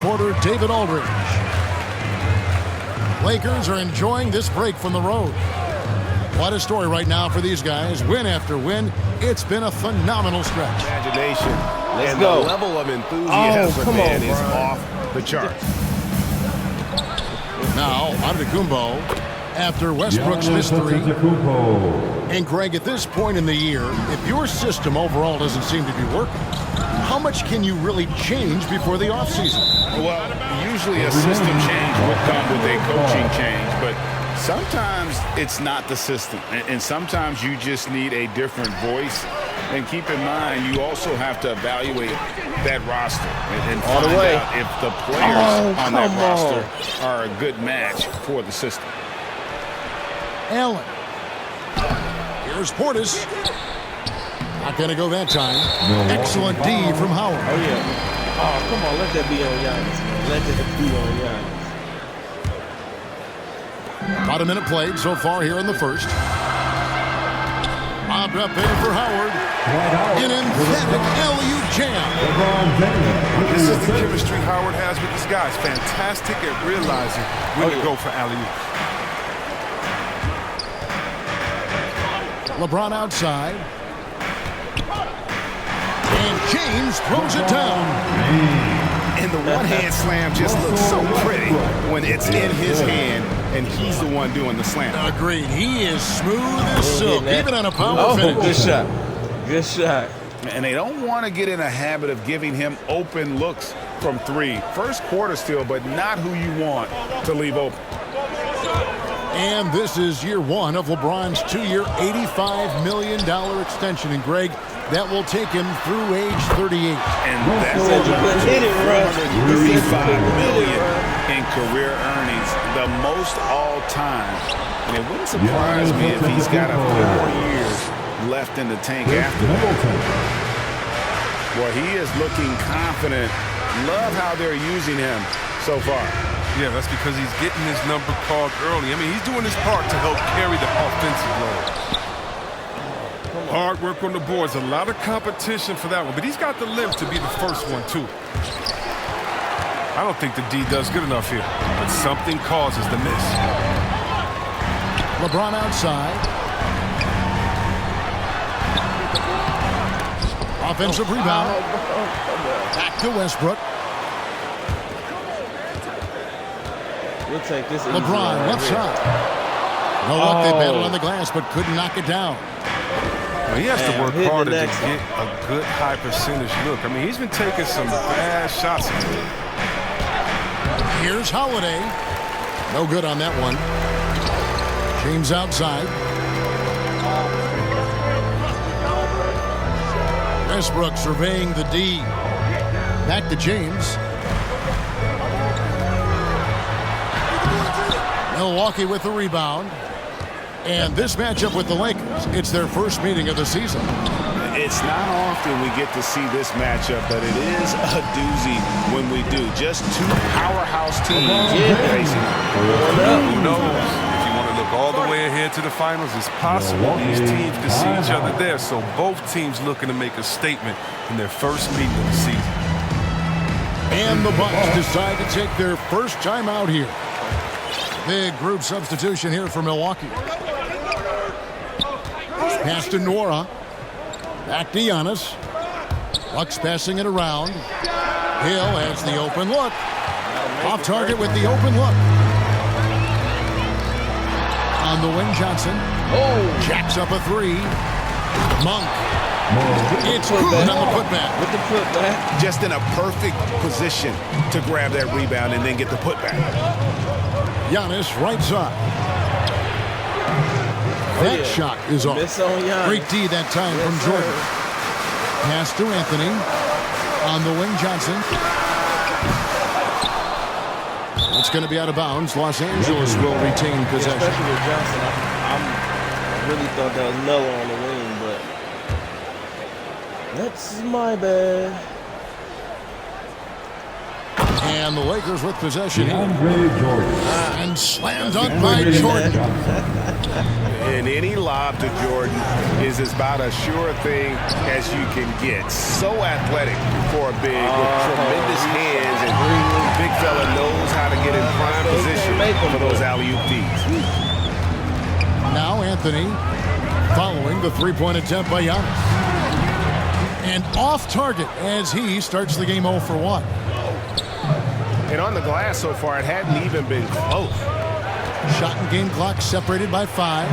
reporter David Aldridge. Lakers are enjoying this break from the road. What a story right now for these guys. Win after win. It's been a phenomenal stretch. Imagination. Let's go. The level of enthusiasm is off the charts. Now, Antetokounmpo after Westbrook's missed three. And Greg, at this point in the year, if your system overall doesn't seem to be working, how much can you really change before the offseason? Well, usually a system change will come with a coaching change, but sometimes it's not the system, and sometimes you just need a different voice. And keep in mind, you also have to evaluate that roster and find out if the players on that roster are a good match for the system. Allen. Here's Portis. Not going to go that time. Excellent D from Howard. Oh, yeah. Oh, come on. Let that be on Giannis, man. Let that be on Giannis. About a minute played so far here in the first. Bobbed up in for Howard. An emphatic LU jam. This is the chemistry Howard has with these guys. Fantastic at realizing when to go for alley-oop. LeBron outside. And James throws it down. And the one-hand slam just looks so pretty when it's in his hand and he's the one doing the slam. Agreed. He is smooth as silk, even on a power finish. Good shot. Good shot. And they don't want to get in a habit of giving him open looks from three. First quarter still, but not who you want to leave open. And this is year one of LeBron's two-year, $85 million extension. And Greg, that will take him through age 38. And that's $135 million in career earnings, the most all time. And it wouldn't surprise me if he's got a few more years left in the tank after that. Well, he is looking confident. Love how they're using him so far. Yeah, that's because he's getting his number called early. I mean, he's doing his part to help carry the offensive load. Hard work on the boards. A lot of competition for that one. But he's got the lift to be the first one, too. I don't think the D does good enough here. But something causes the miss. LeBron outside. Offensive rebound. Back to Westbrook. We'll take this. LeBron left side. No luck, they battled on the glass, but couldn't knock it down. Well, he has to work harder to get a good high percentage look. I mean, he's been taking some bad shots. Here's Holiday. No good on that one. James outside. Westbrook surveying the D. Back to James. Milwaukee with the rebound. And this matchup with the Lakers, it's their first meeting of the season. It's not often we get to see this matchup, but it is a doozy when we do. Just two powerhouse teams facing. Who knows? If you want to look all the way ahead to the finals, it's possible these teams can see each other there. So both teams looking to make a statement in their first meeting of the season. And the Bucks decide to take their first time out here. Big group substitution here for Milwaukee. Pass to Nora. Back to Giannis. Bucks passing it around. Hill has the open look. Off target with the open look. On the wing, Johnson. Jacks up a three. Monk. It's good on the putback. With the putback. Just in a perfect position to grab that rebound and then get the putback. Giannis right side. That shot is off. Great D that time from Jordan. Pass to Anthony. On the wing, Johnson. It's going to be out of bounds. Los Angeles will retain possession. Especially with Johnson. I really thought that was Melo on the wing, but that's my bad. And And the Lakers with possession here. Jordan. And slam dunk by Jordan. And any lob to Jordan is about as sure thing as you can get. So athletic for a big with tremendous hands, and the big fella knows how to get in prime position for those alley-oop feeds. Now Anthony following the three-point attempt by Giannis. And off target as he starts the game 0 for 1. And on the glass so far, it hadn't even been close. Shot and game clock separated by 5.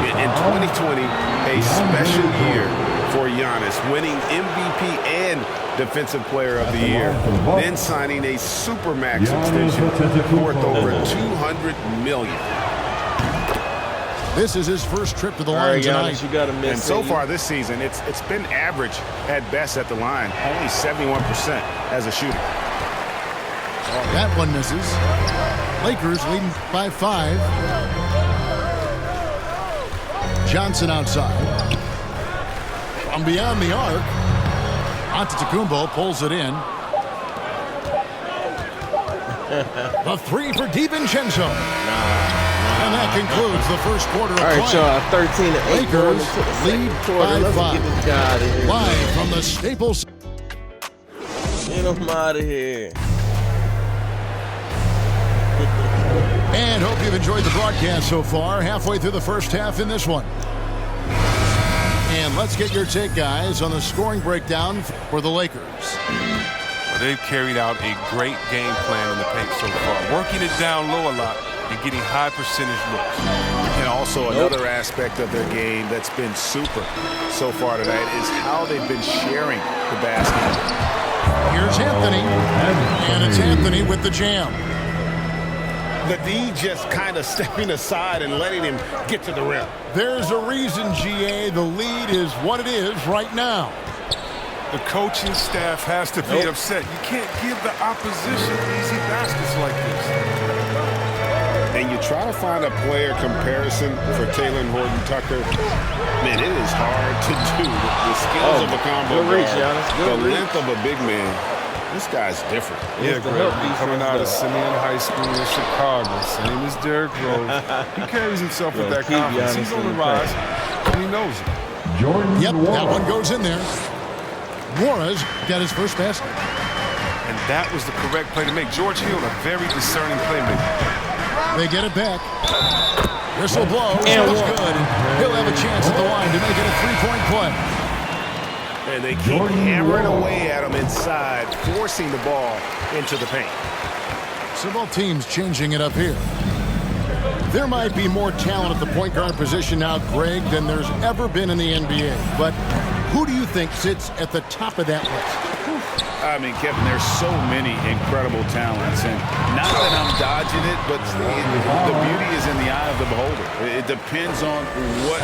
In 2020, a special year for Giannis, winning MVP and Defensive Player of the Year, then signing a Supermax extension worth over $200 million. This is his first trip to the line tonight. Giannis, you gotta miss and so far this season, it's been average at best at the line, only 71% as a shooter. That one misses. Lakers leading by 5. Johnson outside. From beyond the arc. Antetokounmpo pulls it in. The 3 for DiVincenzo. And that concludes the first quarter of play. All right, y'all, 13-8. Lakers lead by Let's 5. get this guy out of here. Live from the Staples. Get him out of here. And hope you've enjoyed the broadcast so far. Halfway through the first half in this one. And let's get your take, guys, on the scoring breakdown for the Lakers. Well, they've carried out a great game plan in the paint so far, working it down low a lot and getting high percentage looks. And also another aspect of their game that's been super so far tonight is how they've been sharing the basket. Here's Anthony. And it's Anthony with the jam. The D just kind of stepping aside and letting him get to the rim. There's a reason, GA, the lead is what it is right now. The coaching staff has to be upset. You can't give the opposition easy baskets like this. And you try to find a player comparison for Taylor Horton Tucker. Man, it is hard to do. The skills of a combo good reach, guard, Giannis. the Good reach. length of a big man. This guy's different. Yeah, the Greg, help coming out of defense, Simeon High School in Chicago, same as Derrick Rose. He carries himself with that keep confidence. Giannis He's on in the the rise, and he knows it. Jordan. Yep, that one goes in there. Morris got his first basket. And that was the correct play to make. George Hill, a very discerning playmaker. They get it back. Whistle blows. Looks good. He'll have a chance at the line to make it a three-point play. And they keep hammering away at him inside, forcing the ball into the paint. So both teams changing it up here. There might be more talent at the point guard position now, Greg, than there's ever been in the NBA. But who do you think sits at the top of that list? I mean, Kevin, there's so many incredible talents, and not that I'm dodging it, but the beauty is in the eye of the beholder. It depends on what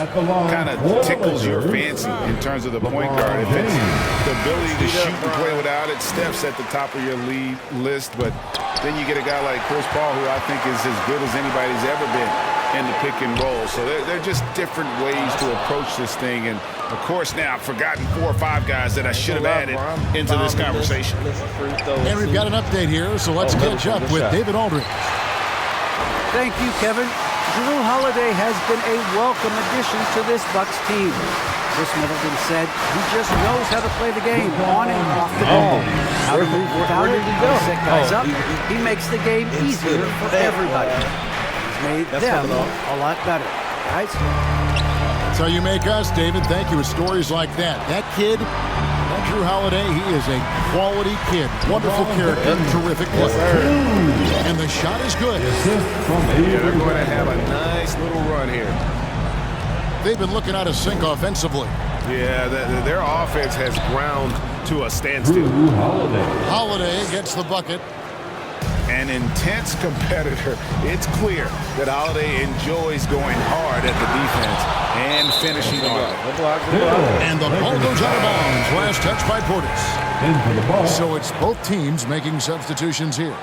kind of tickles your fancy in terms of the point guard. If it's the ability to shoot and play without it, Steph's at the top of your lead list, but then you get a guy like Chris Paul, who I think is as good as anybody's ever been in the pick and roll. So they're just different ways to approach this thing. And, of course, now I've forgotten 4 or 5 guys that I should have added into this conversation. And we've got an update here, so let's catch up with David Aldridge. Thank you, Kevin. Jrue Holiday has been a welcome addition to this Bucks team. Chris Middleton said he just knows how to play the game on and off the ball. How to move without it, how to set guys up. He makes the game easier for everybody. He's made them a lot better. Guys? That's how you make us, David. Thank you with stories like that. That kid, that Jrue Holiday, he is a quality kid. Wonderful character, terrific player. And the shot is good. Yeah, they're going to have a nice little run here. They've been looking out of sync offensively. Yeah, their offense has ground to a standstill. Holiday gets the bucket. An intense competitor. It's clear that Holiday enjoys going hard at the defense and finishing on it. And the ball goes out of bounds. Last touch by Portis. So it's both teams making substitutions here.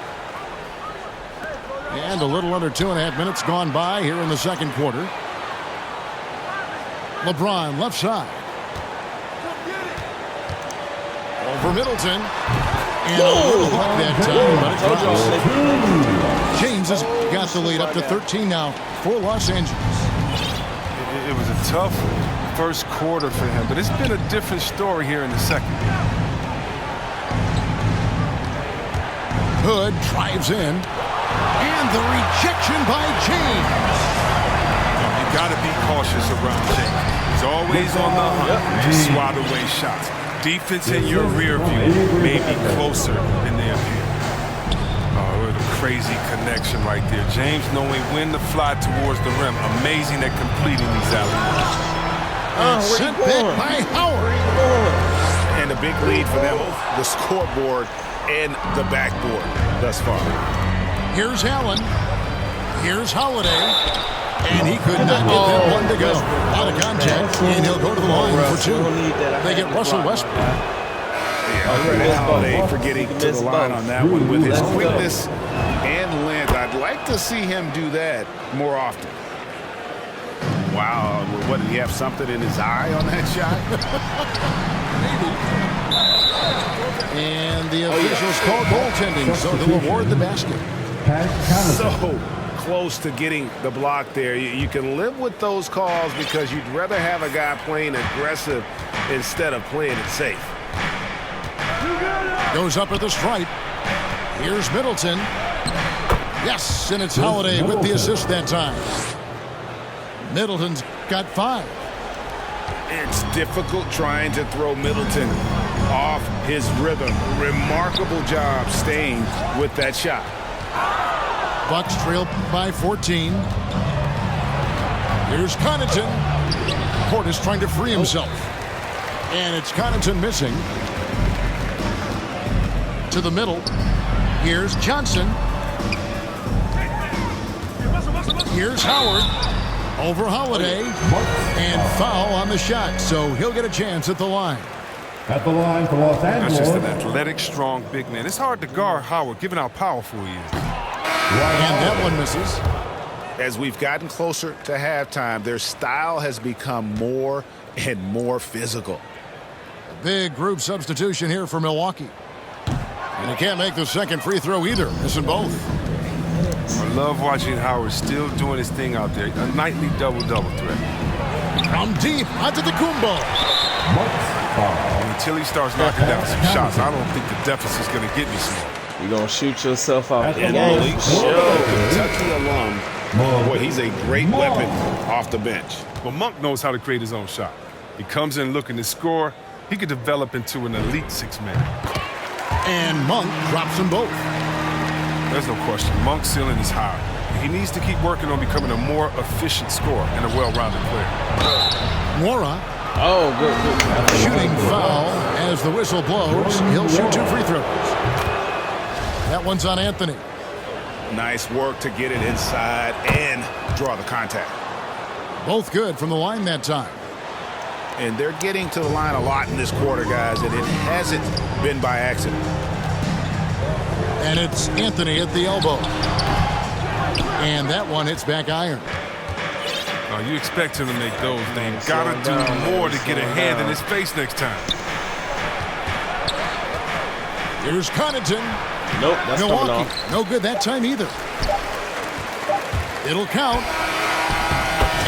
And a little under 2.5 minutes gone by here in the second quarter. LeBron left side. Over Middleton. And a little luck that time, but it drops. James has got the lead up to 13 now for Los Angeles. It was a tough first quarter for him, but it's been a different story here in the second. Hood drives in, and the rejection by James. You got to be cautious around James. He's always on the hunt to swat away shots. Defense in your rear view may be closer than they appear. Oh, what a crazy connection right there. James knowing when to fly towards the rim. Amazing at completing these alley-oops. Sent back by Howard. And a big lead for them, the scoreboard and the backboard thus far. Here's Allen. Here's Holiday. And he could not get that one to go. Out of contact, and he'll go to the line for two. They get Russell Westbrook. Holiday for getting to the line on that one with his quickness and length. I'd like to see him do that more often. Wow, what, did he have something in his eye on that shot? Maybe. And the officials call goaltending, so they'll award the basket. So close to getting the block there. You can live with those calls because you'd rather have a guy playing aggressive instead of playing it safe. Goes up at the stripe. Here's Middleton. Yes, and it's Holiday with the assist that time. Middleton's got 5. It's difficult trying to throw Middleton off his rhythm. Remarkable job staying with that shot. Bucks trail by 14. Here's Connaughton. Portis trying to free himself. And it's Connaughton missing. To the middle. Here's Johnson. Here's Howard. Over Holiday. And foul on the shot. So he'll get a chance at the line. At the line for Los Angeles. That's just an athletic, strong, big man. It's hard to guard Howard, given how powerful he is. And that one misses. As we've gotten closer to halftime, their style has become more and more physical. A big group substitution here for Milwaukee. And he can't make the second free throw either. Missing both. I love watching Howard still doing his thing out there. A nightly double-double threat. From deep onto the Kumbo. Until he starts knocking down some shots, I don't think the deficit's going to get any small. You're going to shoot yourself out the And game. Malik Show, Kentucky alum. Boy, he's a great weapon off the bench. But Monk knows how to create his own shot. He comes in looking to score. He could develop into an elite 6-man. And Monk drops them both. There's no question. Monk's ceiling is high. He needs to keep working on becoming a more efficient scorer and a well-rounded player. Mora. Oh, good. Shooting foul as the whistle blows. He'll shoot 2 free throws. That one's on Anthony. Nice work to get it inside and draw the contact. Both good from the line that time. And they're getting to the line a lot in this quarter, guys, and it hasn't been by accident. And it's Anthony at the elbow. And that one hits back iron. You expect him to make those. They've got to do more to get a hand in his face next time. Here's Connaughton. Nope, that's coming Milwaukee, off. no good that time either. It'll count.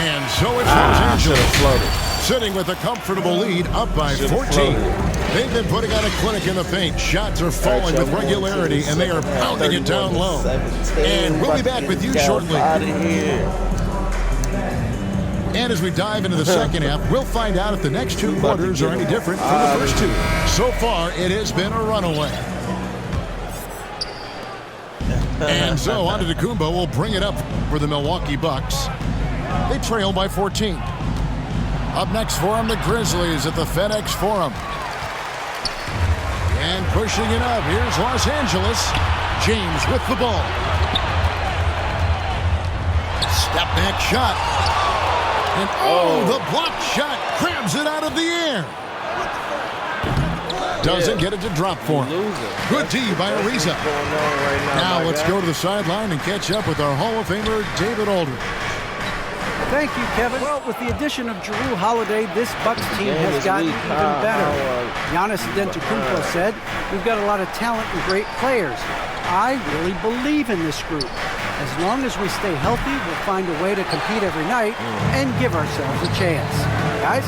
And so it's Los Angeles sitting with a comfortable lead up by 14. They've been putting on a clinic in the paint. Shots are falling with regularity, and they are pounding it down low. And we'll be back with you shortly. And as we dive into the second half, we'll find out if the next 2 quarters are any different from the first 2. So far, it has been a runaway. And so Antetokounmpo will bring it up for the Milwaukee Bucks. They trail by 14. Up next for them, the Grizzlies at the FedEx Forum. And pushing it up, here's Los Angeles. James with the ball. Step back shot. And the block shot grabs it out of the air. Doesn't get it to drop for him. Good D by Ariza. Now let's go to the sideline and catch up with our Hall of Famer, David Aldridge. Thank you, Kevin. Well, with the addition of Jrue Holiday, this Bucks team has gotten even better. Giannis Antetokounmpo said, "We've got a lot of talent and great players. I really believe in this group. As long as we stay healthy, we'll find a way to compete every night and give ourselves a chance." Guys?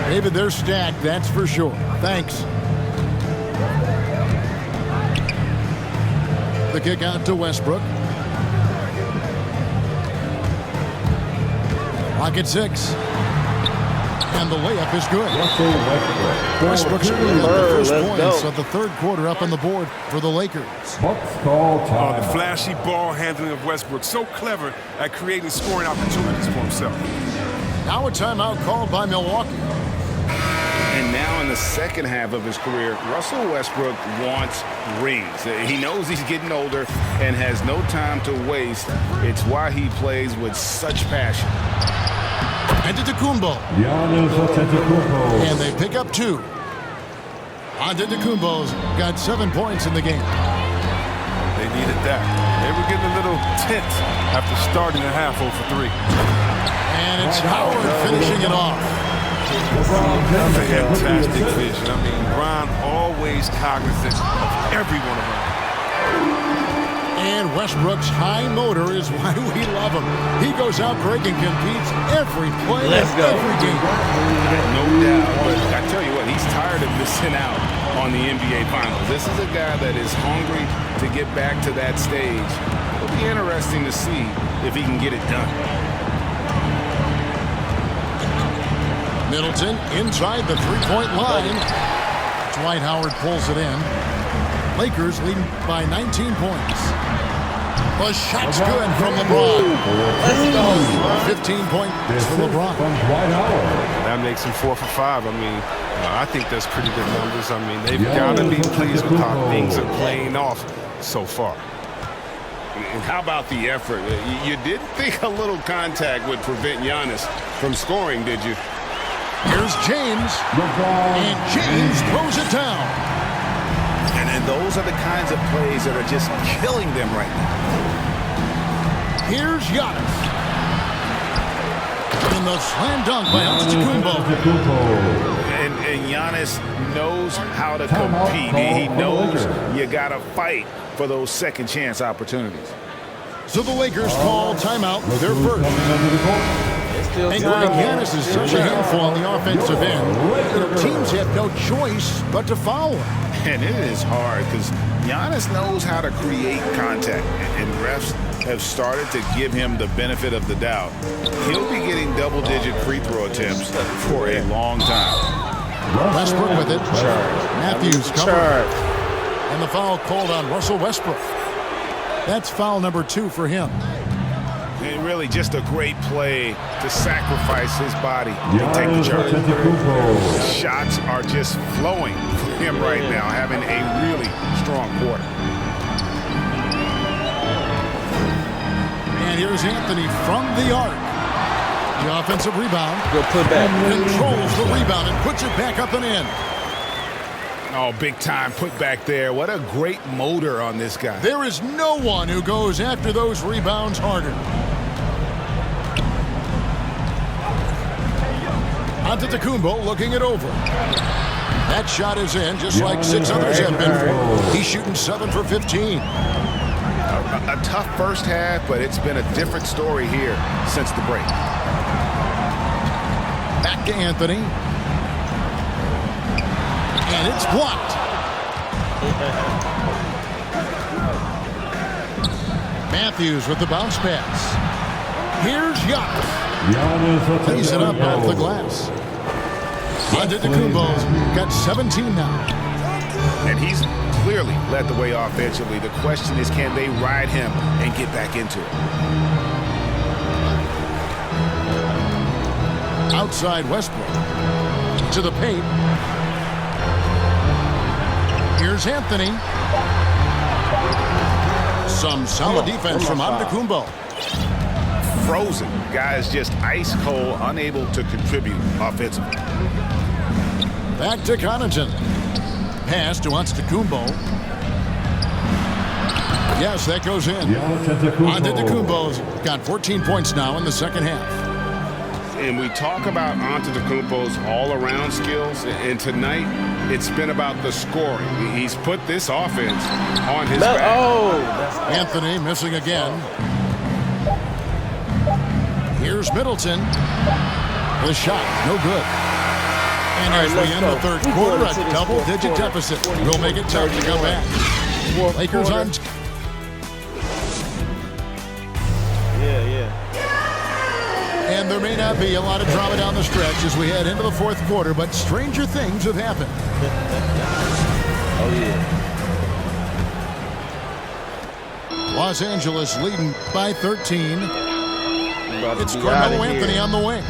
David, they're stacked, that's for sure. Thanks. The kick out to Westbrook. Clock at 6. And the layup is good. Westbrook's putting up the first points of the third quarter up on the board for the Lakers. The flashy ball handling of Westbrook. So clever at creating scoring opportunities for himself. Now a timeout called by Milwaukee. And now in the second half of his career, Russell Westbrook wants rings. He knows he's getting older and has no time to waste. It's why he plays with such passion. Antetokounmpo. Giannis Antetokounmpo. And they pick up 2. Antetokounmpo's got 7 points in the game. They needed that. They were getting a little tense after starting the half 0 for 3. And it's Howard finishing it off. Fantastic vision. I mean, Ron always cognizant of everyone around. And Westbrook's high motor is why we love him. He goes out quick and competes every play, every game. No doubt, but I tell you what, he's tired of missing out on the NBA Finals. This is a guy that is hungry to get back to that stage. It'll be interesting to see if he can get it done. Middleton inside the three-point line. Dwight Howard pulls it in. Lakers leading by 19 points. The shot's good from LeBron. Let's go. 15 points for LeBron. That makes him 4 for 5. I mean, I think that's pretty good numbers. I mean, they've got to be pleased with how things are playing off so far. And how about the effort? You didn't think a little contact would prevent Giannis from scoring, did you? Here's James. And James throws it down. And those are the kinds of plays that are just killing them right now. Here's Giannis. And the slam dunk by Antetokounmpo. And Giannis knows how to compete. He knows you got to fight for those second chance opportunities. So the Lakers call timeout, their first. And Greg, Giannis is such a handful on the offensive end. Their teams have no choice but to foul him. And it is hard because Giannis knows how to create contact. And refs have started to give him the benefit of the doubt. He'll be getting double-digit free throw attempts for a long time. Westbrook with it. Matthews covered. And the foul called on Russell Westbrook. That's foul number 2 for him. And really just a great play to sacrifice his body and take the charge. The shots are just flowing for him right now, having a really strong quarter. And here's Anthony from the arc. The offensive rebound. Good putback. Controls the rebound and puts it back up and in. Oh, big time put back there. What a great motor on this guy. There is no one who goes after those rebounds harder. Antetokounmpo looking it over. That shot is in, just like 6 others have been for. He's shooting 7 for 15. A tough first half, but it's been a different story here since the break. Back to Anthony. And it's blocked. Matthews with the bounce pass. Here's Giannis. Plays it up off the glass. Antetokounmpo's got 17 now. And he's clearly led the way offensively. The question is, can they ride him and get back into it? Outside Westbrook. To the paint. Here's Anthony. Some solid defense from Antetokounmpo. Frozen. Guys just ice cold, unable to contribute offensively. Back to Connaughton. Pass to Antetokounmpo. Yes, that goes in. Antetokounmpo's got 14 points now in the second half. And we talk about Antetokounmpo's all-around skills, and tonight it's been about the scoring. He's put this offense on his back. Oh, Anthony missing again. Here's Middleton. The shot, no good. And as we end the third quarter, a double-digit deficit will make it tough to come back. Lakers on. Yeah. And there may not be a lot of drama down the stretch as we head into the fourth quarter, but stranger things have happened. Oh, yeah. Los Angeles leading by 13. It's Carmelo Anthony on the wing.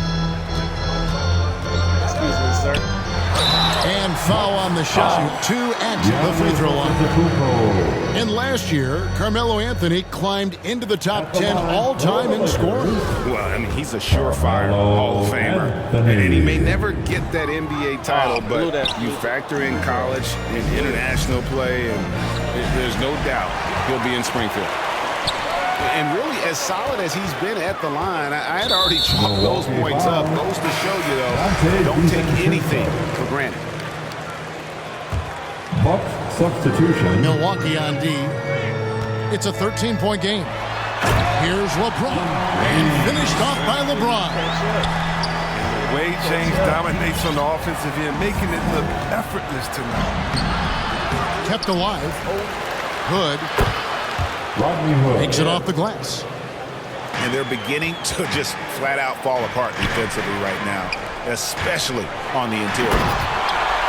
Excuse me, sir. And foul on the shot. 2 at the free throw line. And last year, Carmelo Anthony climbed into the top 10 all-time in scoring. Well, I mean, he's a surefire Hall of Famer. And he may never get that NBA title, but you factor in college and international play, and there's no doubt he'll be in Springfield. And really, as solid as he's been at the line, I had already chalked those points up. Goes to show you, though, don't take anything for granted. Bucks substitution. Milwaukee on D. It's a 13-point game. Here's LeBron. And finished off by LeBron. The way James dominates on the offensive end, making it look effortless tonight. Kept alive. Hood. Makes it off the glass. And they're beginning to just flat out fall apart defensively right now, especially on the interior.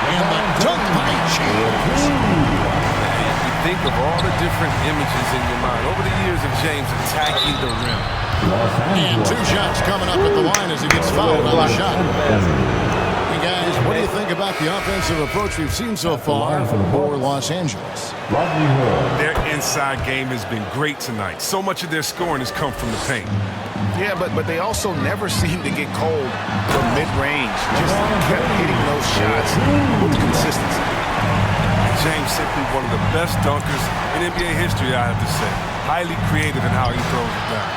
And the dunk by James. You think of all the different images in your mind over the years of James attacking the rim. And 2 shots coming up at the line as he gets fouled on the shot. Hey guys, what do you think about the offensive approach we've seen so far for Los Angeles? Their inside game has been great tonight. So much of their scoring has come from the paint. Yeah, but they also never seem to get cold from mid-range. Just kept hitting those shots with consistency. James simply one of the best dunkers in NBA history, I have to say. Highly creative in how he throws it down.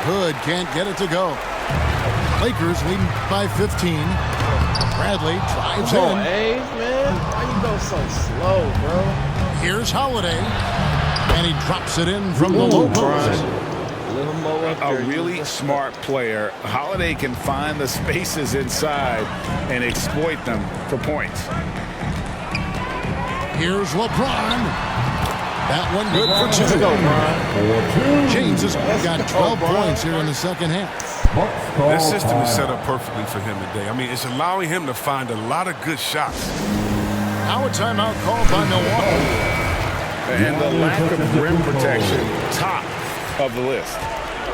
Hood can't get it to go. Lakers leading by 15. Bradley drives in. Hey, man. Why you go so slow, bro? Here's Holiday. And he drops it in from the low post. A really smart player. Holiday can find the spaces inside and exploit them for points. Here's LeBron. That one good for 2. James has got 12 points here in the second half. This system is set up perfectly for him today. I mean, it's allowing him to find a lot of good shots. Now a timeout called by Milwaukee. And the lack of rim protection, top of the list.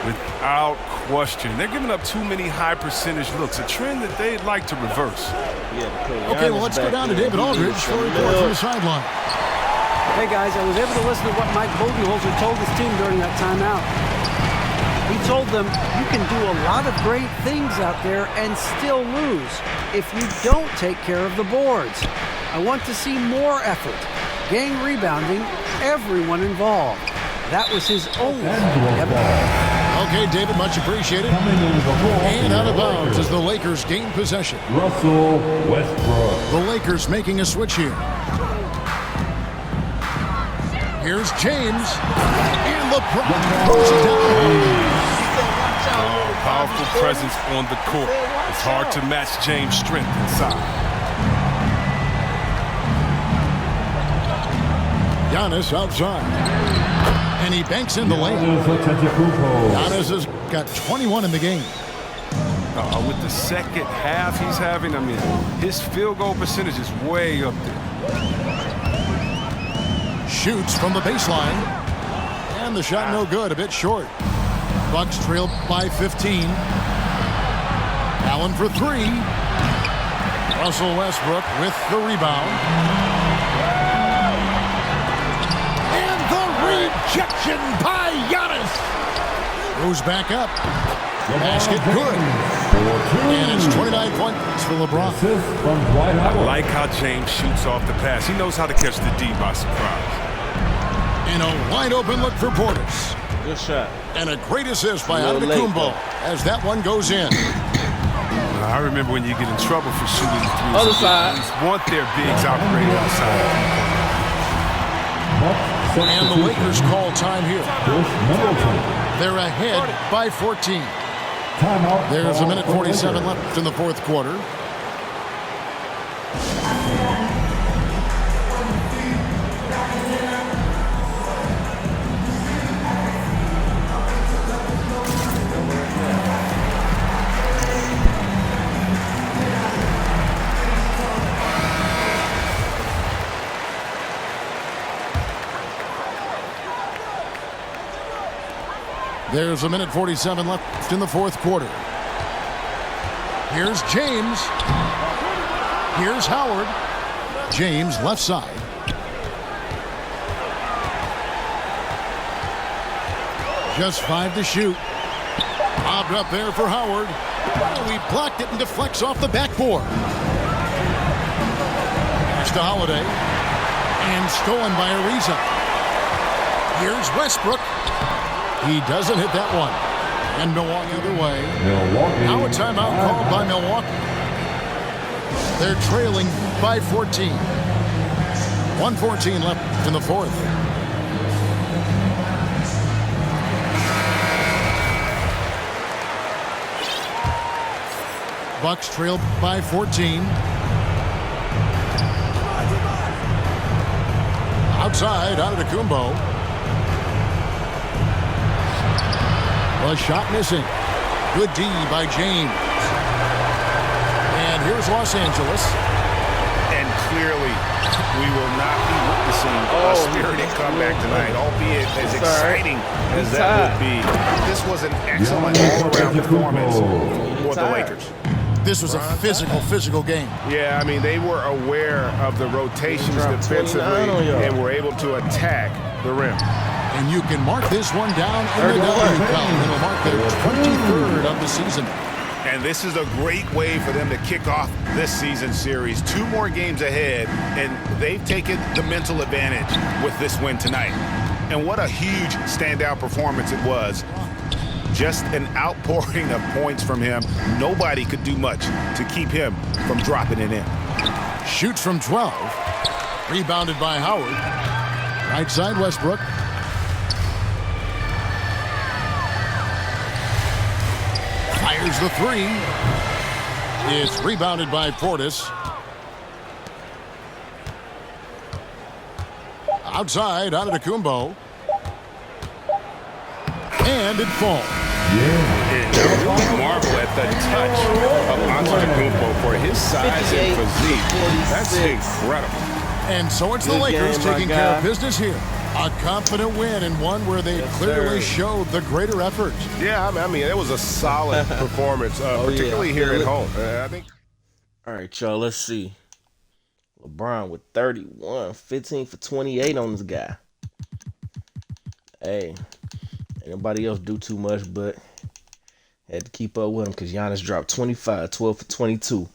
Without question. They're giving up too many high percentage looks, a trend that they'd like to reverse. Okay, well, let's go down to David Aldridge for a report from the sideline. Hey guys, I was able to listen to what Mike Budenholzer told his team during that timeout. He told them, you can do a lot of great things out there and still lose if you don't take care of the boards. I want to see more effort, gang rebounding, everyone involved. That was his only evidence. Okay, David, much appreciated. And out of bounds as the Lakers gain possession. Russell Westbrook. The Lakers making a switch here. Here's James. And LeBron throws it down. Powerful presence on the court. It's hard to match James' strength inside. Giannis outside. And he banks in the lane. Giannis has got 21 in the game. With the second half he's having, I mean, his field goal percentage is way up there. Shoots from the baseline. And the shot no good, a bit short. Bucks trailed by 15. Allen for 3. Russell Westbrook with the rebound. And the rejection by Giannis. Goes back up. Basket good. And it's 29 points for LeBron. I like how James shoots off the pass. He knows how to catch the D by surprise. And a wide open look for Portis. Good shot. And a great assist by A little late, Antetokounmpo though. as that one goes in. I remember when you get in trouble for shooting threes. Other side. You want their bigs operating on the side. And the Lakers call time here. Chris Middleton. They're ahead by 14. Timeout. There's a minute for 47 Lakers. left in the fourth quarter. There's a minute 47 left in the fourth quarter. Here's James. Here's Howard. James left side. Just 5 to shoot. Bobbed up there for Howard. Oh, he blocked it and deflects off the backboard. Pass to Holiday. And stolen by Ariza. Here's Westbrook. He doesn't hit that one. And Milwaukee other way. Milwaukee. Now a timeout called by Milwaukee. They're trailing by 14. 1:14 left in the fourth. Bucks trail by 14. Outside, Antetokounmpo. A shot missing. Good D by James. And here's Los Angeles. And clearly, we will not be witnessing a spirited comeback tonight, albeit as exciting as that would be. This was an excellent all-around performance for the Lakers. This was a physical game. Yeah, I mean, they were aware of the rotations defensively and were able to attack the rim. And you can mark this one down in the W column. It'll mark their 23rd of the season. And this is a great way for them to kick off this season series. 2 more games ahead, and they've taken the mental advantage with this win tonight. And what a huge standout performance it was. Just an outpouring of points from him. Nobody could do much to keep him from dropping it in. Shoots from 12. Rebounded by Howard. Right side, Westbrook. Fires the 3. It's rebounded by Portis. Outside, Antetokounmpo. And it falls. And you marvel at the touch of Antetokounmpo for his size and physique. That's incredible. And so it's the Lakers taking care of business here. A confident win and one where they clearly showed the greater effort. Yeah, I mean, it was a solid performance, particularly here at home. I think. All right, y'all, let's see. LeBron with 31, 15 for 28 on this guy. Hey, ain't nobody else do too much, but had to keep up with him because Giannis dropped 25, 12 for 22.